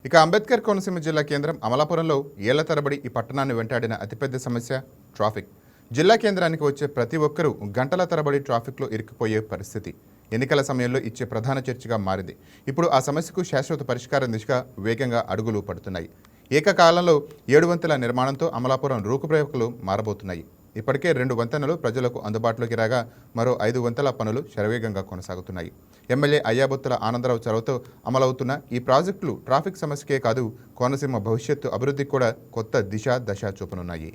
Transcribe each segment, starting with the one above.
ఇక అంబేద్కర్ కోనసీమ జిల్లా కేంద్రం అమలాపురంలో ఏళ్ల తరబడి ఈ పట్టణాన్ని వెంటాడిన అతిపెద్ద సమస్య ట్రాఫిక్. జిల్లా కేంద్రానికి వచ్చే ప్రతి ఒక్కరూ గంటల తరబడి ట్రాఫిక్లో ఇరుక్కుపోయే పరిస్థితి ఎన్నికల సమయంలో ఇచ్చే ప్రధాన చర్చగా మారింది. ఇప్పుడు ఆ సమస్యకు శాశ్వత పరిష్కారం దిశగా వేగంగా అడుగులు పడుతున్నాయి. ఏకకాలంలో 7 వంతెల నిర్మాణంతో అమలాపురం రూపురేఖలు మారబోతున్నాయి. ఇప్పటికే 2 వంతెనలు ప్రజలకు అందుబాటులోకి రాగా మరో 5 వంతెల పనులు శరవేగంగా కొనసాగుతున్నాయి. ఎమ్మెల్యే అయ్యాబొత్తుల ఆనందరావు చొరవతో అమలవుతున్న ఈ ప్రాజెక్టులు ట్రాఫిక్ సమస్యకే కాదు, కోనసీమ భవిష్యత్తు అభివృద్ధికి కూడా కొత్త దశ చూపనున్నాయి.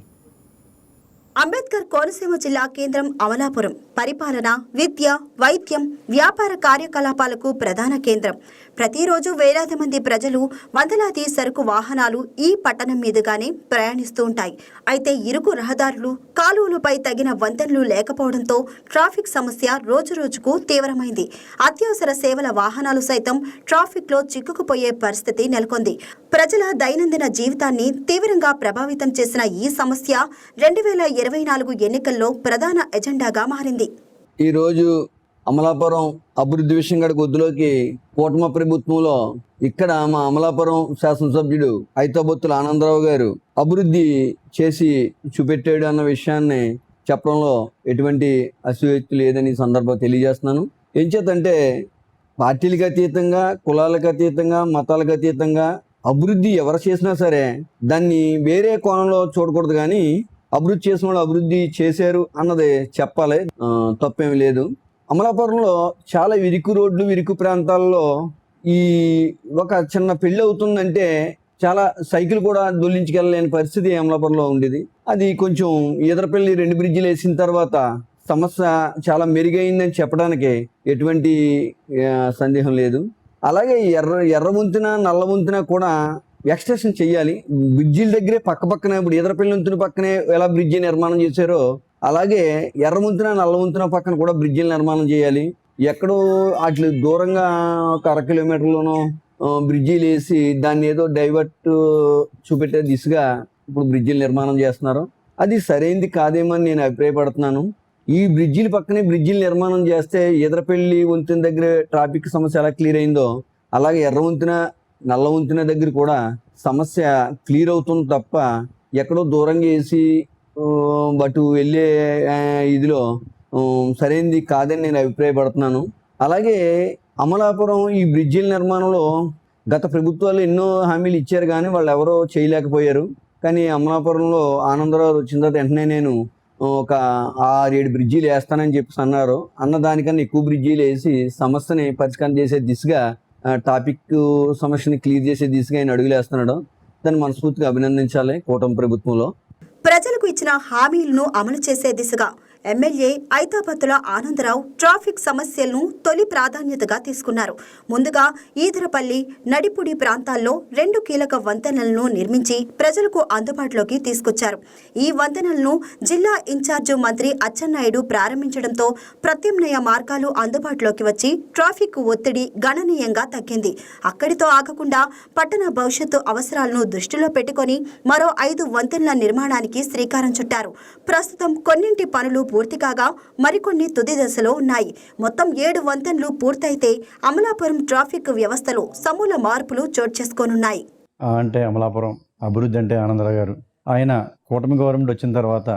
అంబేద్కర్ కోనసీమ జిల్లా కేంద్రం అమలాపురం పరిపాలన, విద్య, వైద్యం, వ్యాపార కార్యకలాపాలకు ప్రధాన కేంద్రం. ప్రతిరోజు వేలాది మంది ప్రజలు, వందలాది సరుకు వాహనాలు ఈ పట్టణం మీదుగానే ప్రయాణిస్తూ ఉంటాయి. అయితే ఇరుకు రహదారులు, కాలువలపై తగిన వంతెనలు లేకపోవడంతో ట్రాఫిక్ సమస్య రోజురోజుకు తీవ్రమైంది. అత్యవసర సేవల వాహనాలు సైతం ట్రాఫిక్లో చిక్కుకుపోయే పరిస్థితి నెలకొంది. ప్రజల దైనందిన జీవితాన్ని తీవ్రంగా ప్రభావితం చేసిన ఈ సమస్య 2024 ఎన్నికల్లో ప్రధాన ఎజెండాగా మారింది. ఈరోజు అమలాపురం అభివృద్ధి విషయం గడ కొద్దిలోకి కూటమి ప్రభుత్వంలో ఇక్కడ మా అమలాపురం శాసనసభ్యుడు అయ్యాబొత్తుల ఆనందరావు గారు అభివృద్ధి చేసి చూపెట్టాడు అన్న విషయాన్ని చెప్పడంలో ఎటువంటి అసూయక్తి లేదని సందర్భం తెలియజేస్తున్నాను. ఏం చేతంటే పార్టీలకు అతీతంగా, కులాలకు అతీతంగా, మతాలకు అతీతంగా అభివృద్ధి ఎవరు చేసినా సరే దాన్ని వేరే కోణంలో చూడకూడదు. కానీ అభివృద్ధి చేసిన వాళ్ళు అభివృద్ధి చేశారు అన్నది చెప్పాలి, తప్పేమి లేదు. అమలాపురంలో చాలా ఇరుకు రోడ్లు, ఇరుకు ప్రాంతాల్లో ఈ ఒక చిన్న పెళ్ళి అవుతుందంటే చాలా సైకిల్ కూడా దొల్లించుకెళ్ళలేని పరిస్థితి అమలాపురంలో ఉండేది. అది కొంచెం ఈదరపల్లి 2 బ్రిడ్జిలు వేసిన తర్వాత సమస్య చాలా మెరుగైందని చెప్పడానికి ఎటువంటి సందేహం లేదు. అలాగే ఎర్ర వంతెన, నల్ల వంతెన కూడా ఎక్స్టెన్షన్ చేయాలి. బ్రిడ్జిల దగ్గరే పక్కనే ఇప్పుడు ఈదరపల్లి వంతెన పక్కనే ఎలా బ్రిడ్జి నిర్మాణం చేశారో అలాగే ఎర్ర వంతెన, నల్ల వంతెన పక్కన కూడా బ్రిడ్జిలు నిర్మాణం చేయాలి. ఎక్కడో అట్లా దూరంగా ఒక 1 కిలోమీటర్లోనో బ్రిడ్జిలు వేసి దాన్ని ఏదో డైవర్ట్ చూపెట్టే దిశగా ఇప్పుడు బ్రిడ్జిలు నిర్మాణం చేస్తున్నారు. అది సరైనది కాదేమని నేను అభిప్రాయపడుతున్నాను. ఈ బ్రిడ్జిల పక్కనే బ్రిడ్జిలు నిర్మాణం చేస్తే ఈదరపల్లి వంతెన దగ్గర ట్రాఫిక్ సమస్య ఎలా క్లియర్ అయిందో అలాగే ఎర్ర వంతెన, నల్ల వంతెన దగ్గర కూడా సమస్య క్లియర్ అవుతుంది తప్ప ఎక్కడో దూరంగా వేసి బటు వెళ్ళే ఇదిలో సరైనది కాదని నేను అభిప్రాయపడుతున్నాను. అలాగే అమలాపురం ఈ బ్రిడ్జిల నిర్మాణంలో గత ప్రభుత్వాలు ఎన్నో హామీలు ఇచ్చారు కానీ వాళ్ళు ఎవరో చేయలేకపోయారు. కానీ అమలాపురంలో ఆనందరావు వచ్చిన తర్వాత వెంటనే నేను ఒక 6-7 బ్రిడ్జీలు వేస్తానని చెప్పేసి అన్నారు. అన్నదానికన్నా ఎక్కువ బ్రిడ్జీలు వేసి సమస్యని పరిష్కారం చేసే దిశగా, టాపిక్ సమస్యని క్లియర్ చేసే దిశగా ఆయన అడుగులు వేస్తున్నాడు. దాన్ని మనస్ఫూర్తిగా అభినందించాలి కూటమి ప్రభుత్వంలో. ప్రజలకు ఇచ్చిన హామీలను అమలు చేసే దిశగా ఎమ్మెల్యే అయ్యాబొత్తుల ఆనందరావు ట్రాఫిక్ సమస్యలను తొలి ప్రాధాన్యతగా తీసుకున్నారు. ముందుగా ఈదరపల్లి, నడిపుడి ప్రాంతాల్లో 2 కీలక వంతెనలను నిర్మించి ప్రజలకు అందుబాటులోకి తీసుకొచ్చారు. ఈ వంతెనలను జిల్లా ఇన్ఛార్జి మంత్రి అచ్చెన్నాయుడు ప్రారంభించడంతో ప్రత్యామ్నాయ మార్గాలు అందుబాటులోకి వచ్చి ట్రాఫిక్ ఒత్తిడి గణనీయంగా తగ్గింది. అక్కడితో ఆగకుండా పట్టణ భవిష్యత్తు అవసరాలను దృష్టిలో పెట్టుకొని మరో 5 వంతెనల నిర్మాణానికి శ్రీకారం చుట్టారు. ప్రస్తుతం కొన్నింటి పనులు పూర్తి కాగా మరికొన్ని తుది దశలో ఉన్నాయి. మొత్తం 7 వంతెనలు పూర్తయితే అమలాపురం ట్రాఫిక్ వ్యవస్థలో సమూల మార్పులు చోటు చేసుకోనున్నాయి. అంటే అమలాపురం అభివృద్ధి అంటే ఆనందరావు గారు ఆయన కూటమి గవర్నమెంట్ వచ్చిన తర్వాత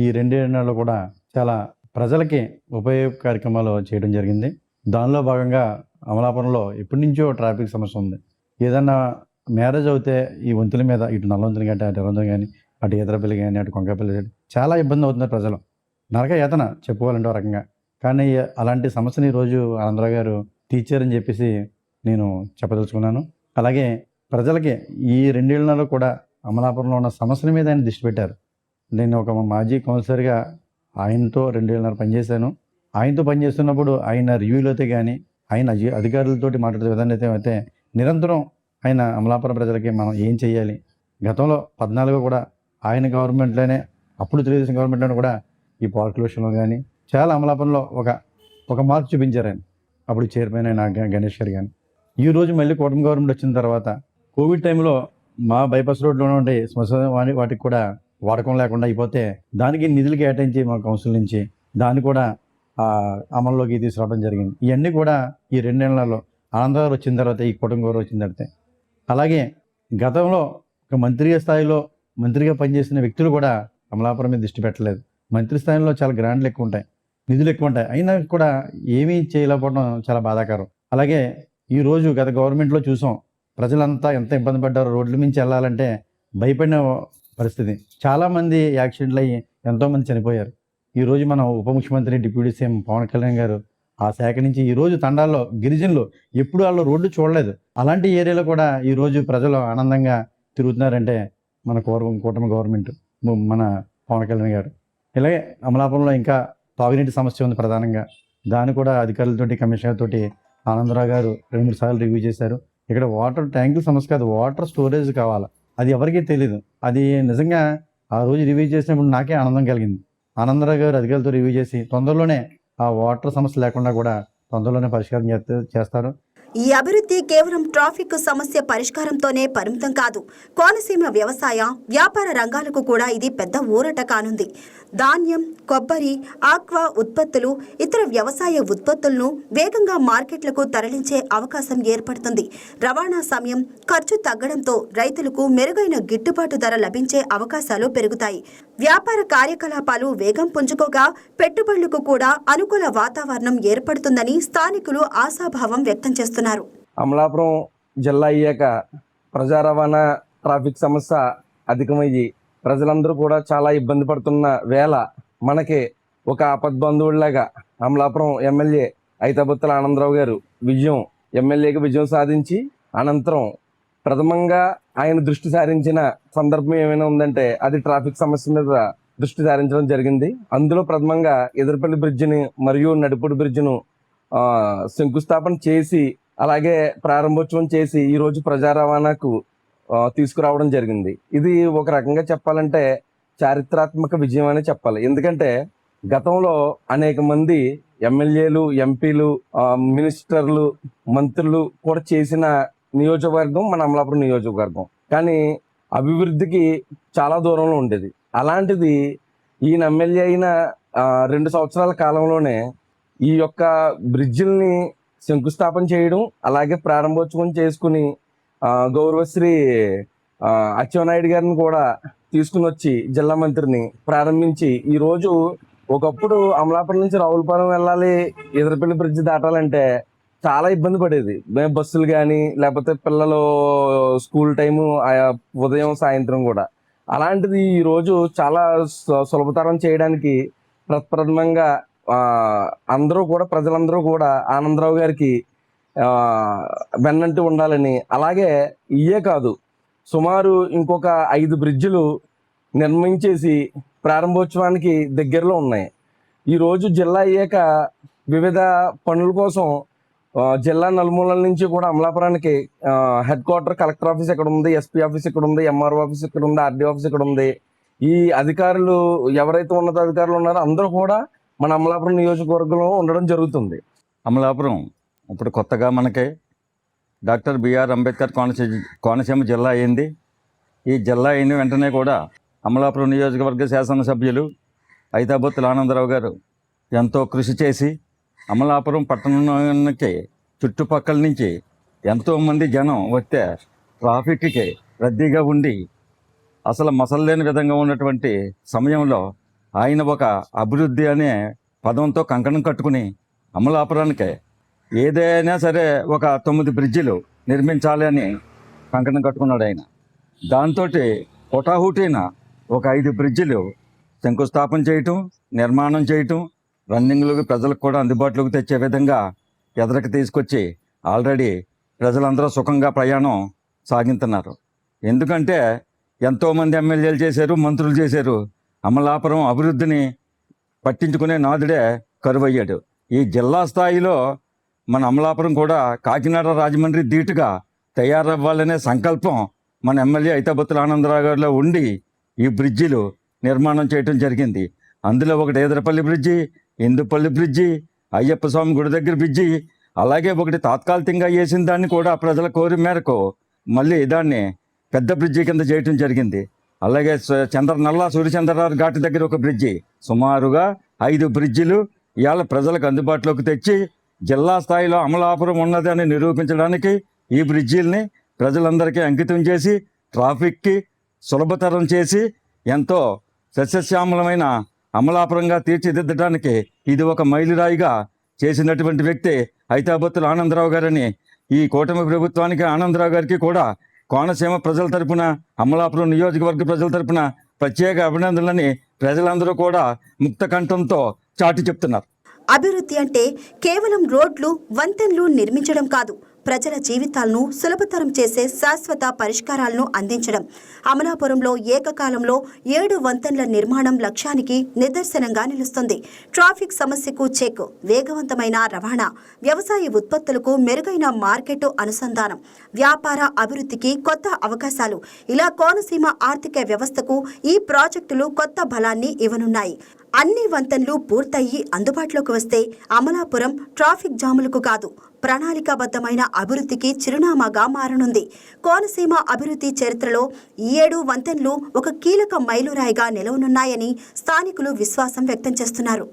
ఈ 2 ఏళ్లలో కూడా చాలా ప్రజలకి ఉపయోగ కార్యక్రమాలు చేయడం జరిగింది. దానిలో భాగంగా అమలాపురంలో ఎప్పటి నుంచో ట్రాఫిక్ సమస్య ఉంది. ఏదన్నా మ్యారేజ్ అవుతే ఈ వంతుల మీద ఇటు నల్ల వంతులు కానీ, అటు వంతులు కానీ, అటు ఈదరపల్లి కానీ, అటు కొంకాపల్లి కానీ చాలా ఇబ్బంది అవుతున్నారు ప్రజలు. నరక యాతన చెప్పుకోవాలంటే ఒక రకంగా. కానీ అలాంటి సమస్యని ఈరోజు ఆనందరావు గారు తీర్చారని చెప్పేసి నేను చెప్పదలుచుకున్నాను. అలాగే ప్రజలకి ఈ 2 ఏళ్లలో కూడా అమలాపురంలో ఉన్న సమస్యల మీద ఆయన దృష్టి పెట్టారు. నేను ఒక మాజీ కౌన్సిలర్గా ఆయనతో 2 ఏళ్ళన్నర పనిచేశాను. ఆయనతో పనిచేస్తున్నప్పుడు ఆయన రివ్యూలతో కానీ, ఆయన అధికారులతోటి మాట్లాడే విధానం అయితే నిరంతరం ఆయన అమలాపురం ప్రజలకి మనం ఏం చేయాలి, గతంలో 14 కూడా ఆయన గవర్నమెంట్లోనే, అప్పుడు తెలుగుదేశం గవర్నమెంట్లోనే కూడా ఈ పార్కుల విషయంలో కానీ చాలా అమలాపురంలో ఒక మార్పు చూపించారు ఆయన. అప్పుడు చైర్మన్ అయిన గణేష్ గారు కానీ. ఈరోజు మళ్ళీ కూటమి గవర్నమెంట్ వచ్చిన తర్వాత కోవిడ్ టైంలో మా బైపాస్ రోడ్లో ఉండే శ్మశాన వాటికి కూడా వాడకం లేకుండా అయిపోతే దానికి నిధులు కేటాయించి మా కౌన్సిల్ నుంచి దాన్ని కూడా అమల్లోకి తీసుకురావడం జరిగింది. ఇవన్నీ కూడా ఈ 2 నెలలలో ఆనందరావు వచ్చిన తర్వాత, ఈ కూటమి గవర్నమెంట్ వచ్చిన తర్వాత అలాగే గతంలో ఒక మంత్రిగా స్థాయిలో మంత్రిగా పనిచేసిన వ్యక్తులు కూడా అమలాపురం మీద దృష్టి పెట్టలేదు. మంత్రి స్థాయిలో చాలా గ్రాంట్లు ఎక్కువ ఉంటాయి, నిధులు ఎక్కువ ఉంటాయి, అయినా కూడా ఏమీ చేయలేకపోవడం చాలా బాధాకరం. అలాగే ఈరోజు గత గవర్నమెంట్లో చూసాం, ప్రజలంతా ఎంత ఇబ్బంది పడ్డారో. రోడ్ల మించి వెళ్ళాలంటే భయపడిన పరిస్థితి. చాలామంది యాక్సిడెంట్లు అయ్యి ఎంతోమంది చనిపోయారు. ఈరోజు మన ఉప ముఖ్యమంత్రి డిప్యూటీ సీఎం పవన్ కళ్యాణ్ గారు ఆ శాఖ నుంచి ఈరోజు తండాల్లో గిరిజనులు ఎప్పుడు వాళ్ళు రోడ్డు చూడలేదు, అలాంటి ఏరియాలో కూడా ఈరోజు ప్రజలు ఆనందంగా తిరుగుతున్నారంటే మన కూటమి గవర్నమెంట్, మన పవన్ కళ్యాణ్ గారు. ఇలాగే అమలాపురంలో ఇంకా తాగునీటి సమస్య ఉంది ప్రధానంగా. దాన్ని కూడా అధికారులతోటి కమిషనర్ తోటి ఆనందరావు గారు 2-3 సార్లు రివ్యూ చేశారు. ఇక్కడ వాటర్ ట్యాంకుల సమస్య కాదు, వాటర్ స్టోరేజ్ కావాలి. అది ఎవరికీ తెలియదు. అది నిజంగా ఆ రోజు రివ్యూ చేసినప్పుడు నాకే ఆనందం కలిగింది. ఆనందరావు గారు అధికారులతో రివ్యూ చేసి తొందరలోనే ఆ వాటర్ సమస్య లేకుండా కూడా తొందరలోనే పరిష్కారం చేస్తారు. ఈ అభివృద్ధి కేవలం ట్రాఫిక్ సమస్య పరిష్కారంతోనే పరిమితం కాదు. కోనసీమ వ్యవసాయ, వ్యాపార రంగాలకు కూడా ఇది పెద్ద ఊరట కానుంది. ధాన్యం, కొబ్బరి, ఆక్వా ఉత్పత్తులు, ఇతర వ్యవసాయ ఉత్పత్తులను వేగంగా మార్కెట్లకు తరలించే అవకాశం ఏర్పడుతుంది. రవాణా సమయం, ఖర్చు తగ్గడంతో రైతులకు మెరుగైన గిట్టుబాటు ధర లభించే అవకాశాలు పెరుగుతాయి. వ్యాపార కార్యకలాపాలు వేగం పుంజుకోగా పెట్టుబడులకు కూడా అనుకూల వాతావరణం ఏర్పడుతుందని స్థానికులు ఆశాభావం వ్యక్తం చేస్తున్నారు. అమలాపురం జిల్లా అయ్యాక ప్రజా రవాణా ట్రాఫిక్ సమస్య అధికమయ్యి ప్రజలందరూ కూడా చాలా ఇబ్బంది పడుతున్న వేళ మనకి ఒక ఆపద్బంధువులాగా అమలాపురం ఎమ్మెల్యే ఐతాబత్తుల ఆనందరావు గారు ఎమ్మెల్యేగా విజయం సాధించి అనంతరం ప్రథమంగా ఆయన దృష్టి సారించిన సందర్భం ఏమైనా ఉందంటే అది ట్రాఫిక్ సమస్య మీద దృష్టి సారించడం జరిగింది. అందులో ప్రథమంగా ఎదురుపల్లి బ్రిడ్జిని మరియు నడిపూడి బ్రిడ్జిను శంకుస్థాపన చేసి అలాగే ప్రారంభోత్సవం చేసి ఈరోజు ప్రజా రవాణాకు తీసుకురావడం జరిగింది. ఇది ఒక రకంగా చెప్పాలంటే చారిత్రాత్మక విజయం అనే చెప్పాలి. ఎందుకంటే గతంలో అనేక మంది ఎమ్మెల్యేలు, ఎంపీలు, మినిస్టర్లు, మంత్రులు కూడా చేసిన నియోజకవర్గం మన అమలాపురం నియోజకవర్గం. కానీ అభివృద్ధికి చాలా దూరంలో ఉండేది. అలాంటిది ఈయన ఎమ్మెల్యే అయిన 2 సంవత్సరాల కాలంలోనే ఈ యొక్క బ్రిడ్జిల్ని శంకుస్థాపన చేయడం, అలాగే ప్రారంభోత్సవం చేసుకుని గౌరవశ్రీ అచ్చెన్నాయుడు గారిని కూడా తీసుకుని వచ్చి జిల్లా మంత్రిని ప్రారంభించి ఈరోజు ఒకప్పుడు అమలాపురం నుంచి రావులపాలెం వెళ్ళాలి, ఎదురుపల్లి బ్రిడ్జి దాటాలంటే చాలా ఇబ్బంది పడేది. బస్సులు కానీ లేకపోతే పిల్లలు స్కూల్ టైము ఉదయం సాయంత్రం కూడా. అలాంటిది ఈరోజు చాలా సులభతరం చేయడానికి ప్రప్రథమంగా ప్రజలందరూ కూడా ఆనందరావు గారికి వెన్నంటి ఉండాలని, అలాగే ఇయే కాదు సుమారు ఇంకొక 5 బ్రిడ్జిలు నిర్మించేసి ప్రారంభోత్సవానికి దగ్గరలో ఉన్నాయి. ఈరోజు జిల్లా అయ్యాక వివిధ పనుల కోసం జిల్లా నలుమూలల నుంచి కూడా అమలాపురానికి హెడ్ క్వార్టర్ కలెక్టర్ ఆఫీస్ ఇక్కడ ఉంది, ఎస్పీ ఆఫీస్ ఇక్కడ ఉంది, ఎంఆర్ఓ ఆఫీస్ ఇక్కడ ఉంది, ఆర్డీ ఆఫీస్ ఇక్కడ ఉంది. ఈ అధికారులు ఎవరైతే ఉన్నతాధికారులు ఉన్నారో అందరూ కూడా మన అమలాపురం నియోజకవర్గంలో ఉండడం జరుగుతుంది. అమలాపురం ఇప్పుడు కొత్తగా మనకి డాక్టర్ బిఆర్ అంబేద్కర్ కోనసీమ జిల్లా అయింది. ఈ జిల్లా అయిన వెంటనే కూడా అమలాపురం నియోజకవర్గ శాసనసభ్యులు ఐతాబత్తుల ఆనందరావు గారు ఎంతో కృషి చేసి అమలాపురం పట్టణానికి చుట్టుపక్కల నుంచి ఎంతోమంది జనం వస్తే ట్రాఫిక్కి రద్దీగా ఉండి అసలు మసల్లేని విధంగా ఉన్నటువంటి సమయంలో ఆయన ఒక అభివృద్ధి అనే పదంతో కంకణం కట్టుకుని అమలాపురానికి ఏదైనా సరే ఒక 9 బ్రిడ్జిలు నిర్మించాలి అని కంకణం కట్టుకున్నాడు ఆయన. దాంతో హుటాహుటిన ఒక 5 బ్రిడ్జిలు శంకుస్థాపన చేయటం, నిర్మాణం చేయటం, రన్నింగ్లోకి ప్రజలకు కూడా అందుబాటులోకి తెచ్చే విధంగా ఎదరికి తీసుకొచ్చి ఆల్రెడీ ప్రజలందరూ సుఖంగా ప్రయాణం సాగిస్తున్నారు. ఎందుకంటే ఎంతోమంది ఎమ్మెల్యేలు చేశారు, మంత్రులు చేశారు. అమలాపురం అభివృద్ధిని పట్టించుకునే నాదుడే కరువయ్యాడు. ఈ జిల్లా స్థాయిలో మన అమలాపురం కూడా కాకినాడ, రాజమండ్రి ధీటుగా తయారవ్వాలనే సంకల్పం మన ఎమ్మెల్యే ఐతాబత్తుల ఆనందరావు గారిలో ఉండి ఈ బ్రిడ్జిలు నిర్మాణం చేయడం జరిగింది. అందులో ఒకటి ఎదురుపల్లి బ్రిడ్జి, ఇందుపల్లి బ్రిడ్జి, అయ్యప్ప స్వామి గుడి దగ్గర బ్రిడ్జి, అలాగే ఒకటి తాత్కాలికంగా వేసిన దాన్ని కూడా ప్రజల కోరి మేరకు మళ్ళీ దాన్ని పెద్ద బ్రిడ్జి కింద చేయటం జరిగింది. అలాగే నల్లా సూర్యచంద్రరావు ఘాటి దగ్గర ఒక బ్రిడ్జి, సుమారుగా 5 బ్రిడ్జిలు ఇవాళ ప్రజలకు అందుబాటులోకి తెచ్చి జిల్లా స్థాయిలో అమలాపురం ఉన్నదని నిరూపించడానికి ఈ బ్రిడ్జిల్ని ప్రజలందరికీ అంకితం చేసి ట్రాఫిక్కి సులభతరం చేసి ఎంతో సస్యశ్యామలమైన అమలాపురంగా తీర్చిదిద్దడానికి ఇది ఒక మైలురాయిగా చేసినటువంటి వ్యక్తి ఐతాబత్తుల ఆనందరావు గారని ఈ కూటమి ప్రభుత్వానికి ఆనందరావు గారికి కూడా కోనసీమ ప్రజల తరపున అమలాపురం నియోజకవర్గ ప్రజల తరపున ప్రత్యేక అభినందనలని ప్రజలందరూ కూడా ముక్త కంఠంతో చాటి చెప్తున్నారు. అభివృద్ధి అంటే కేవలం రోడ్లు, వంతెనలు నిర్మించడం కాదు, ప్రజల జీవితాలను సులభతరం చేసే శాశ్వత పరిష్కారాలను అందించడం. అమలాపురంలో ఏకకాలంలో 7 వంతెనల నిర్మాణం లక్ష్యానికి నిదర్శనంగా నిలుస్తుంది. ట్రాఫిక్ సమస్యకు చెక్, వేగవంతమైన రవాణా, వ్యవసాయ ఉత్పత్తులకు మెరుగైన మార్కెట్ అనుసంధానం, వ్యాపార అభివృద్ధికి కొత్త అవకాశాలు, ఇలా కోనసీమ ఆర్థిక వ్యవస్థకు ఈ ప్రాజెక్టులు కొత్త బలాన్ని ఇవ్వనున్నాయి. అన్ని వంతెనలు పూర్తయి అందుబాటులోకి వస్తే అమలాపురం ట్రాఫిక్ జాములకు కాదు, ప్రణాళికాబద్ధమైన అభివృద్ధికి చిరునామాగా మారనుంది. కోనసీమ అభివృద్ధి చరిత్రలో ఈ 7 వంతెనలు ఒక కీలక మైలురాయిగా నిలవనున్నాయని స్థానికులు విశ్వాసం వ్యక్తం చేస్తున్నారు.